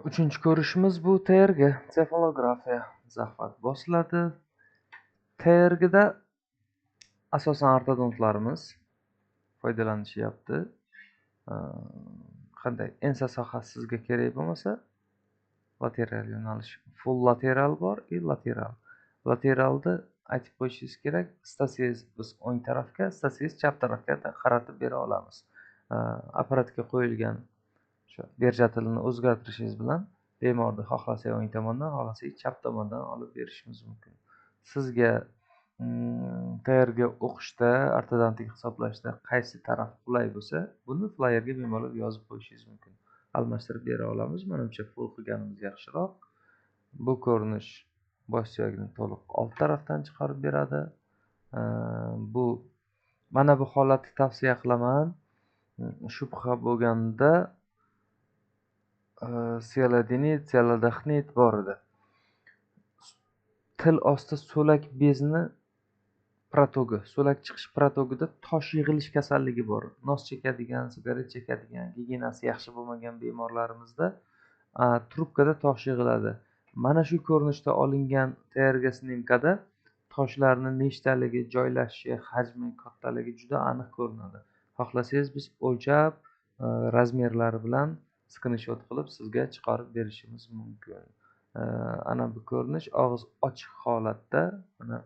Uchinchi ko'rishimiz bu TRG, sefalografiya. Zahvat bosiladi. TRGda asosan ortodontlarimiz foydalanishyapti. Qanday? Ensa sohasi sizga kerak bo'lmasa, lateral yo'nalish, full lateral bor и lateral. Lateralni aytib qo'yishingiz kerak, stasingiz biz o'ng tarafga, stasingiz chap tarafga qaratib bera olamiz. Apparatga qo'yilgan shu berjatilini o'zgartirishingiz bilan bemorni xohlasangiz o'ng tomondan, xohlasangiz chap tomondan olib berishimiz mumkin. Sizga TRG o'qishda, ortodontik hisoblashda qaysi taraf qulay bo'lsa, buni flyerga bemalol yozib qo'yishingiz mumkin. Almashtirib bera olamiz. Menimcha full qilganimiz yaxshiroq. Bu ko'rinish bosh suyakni to'liq old tarafdan chiqarib beradi. Mana bu holatni tavsiya qilaman. Shubha bo'lganda sialadinit, sialadaxnit bor edi. Til osti so'lak bezni protogi, so'lak chiqish protogida tosh yig'ilish kasalligi bor. Nos chekadigan, sigaret chekadigan, gigiyenasi yaxshi bo'lmagan bemorlarimizda trubkada tosh yig'iladi. Mana shu ko'rinishda olingan TRG snimkada toshlarning nechtaligi, joylashishi, hajmi, kattaligi juda aniq ko'rinadi. Xohlasangiz biz o'lchab, razmerlari bilan skrinshot qilib sizga chiqarib berishimiz mumkin. Ana bu ko'rinish og'iz ochiq holatda, mana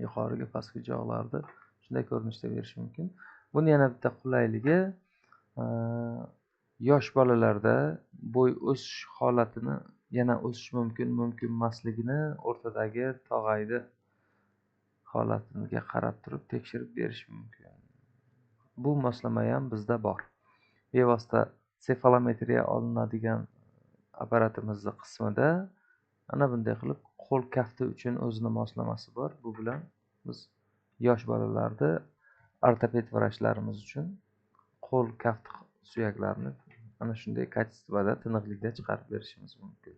yuqoriga pastki joylarda shunday ko'rinishda berish mumkin. Buni yana bitta qulayligi, yosh bolalarda bo'y o'sish holatini yana o'sish mumkin emasligini o'rtadagi tog'aydi holatiga qarab turib tekshirib berish mumkin. Bu moslama ham bizda bor. Bevosita sefalometriya olinadigan apparatimizning qismida ana bunday qilib qo'l kafti uchun o'zini moslamasi bor. Bu bilan biz yosh bolalarda ortoped vrachlarimiz uchun qo'l kaft suyaklarini ana shunday kачествоda, tiniqlikda chiqarib berishimiz mumkin.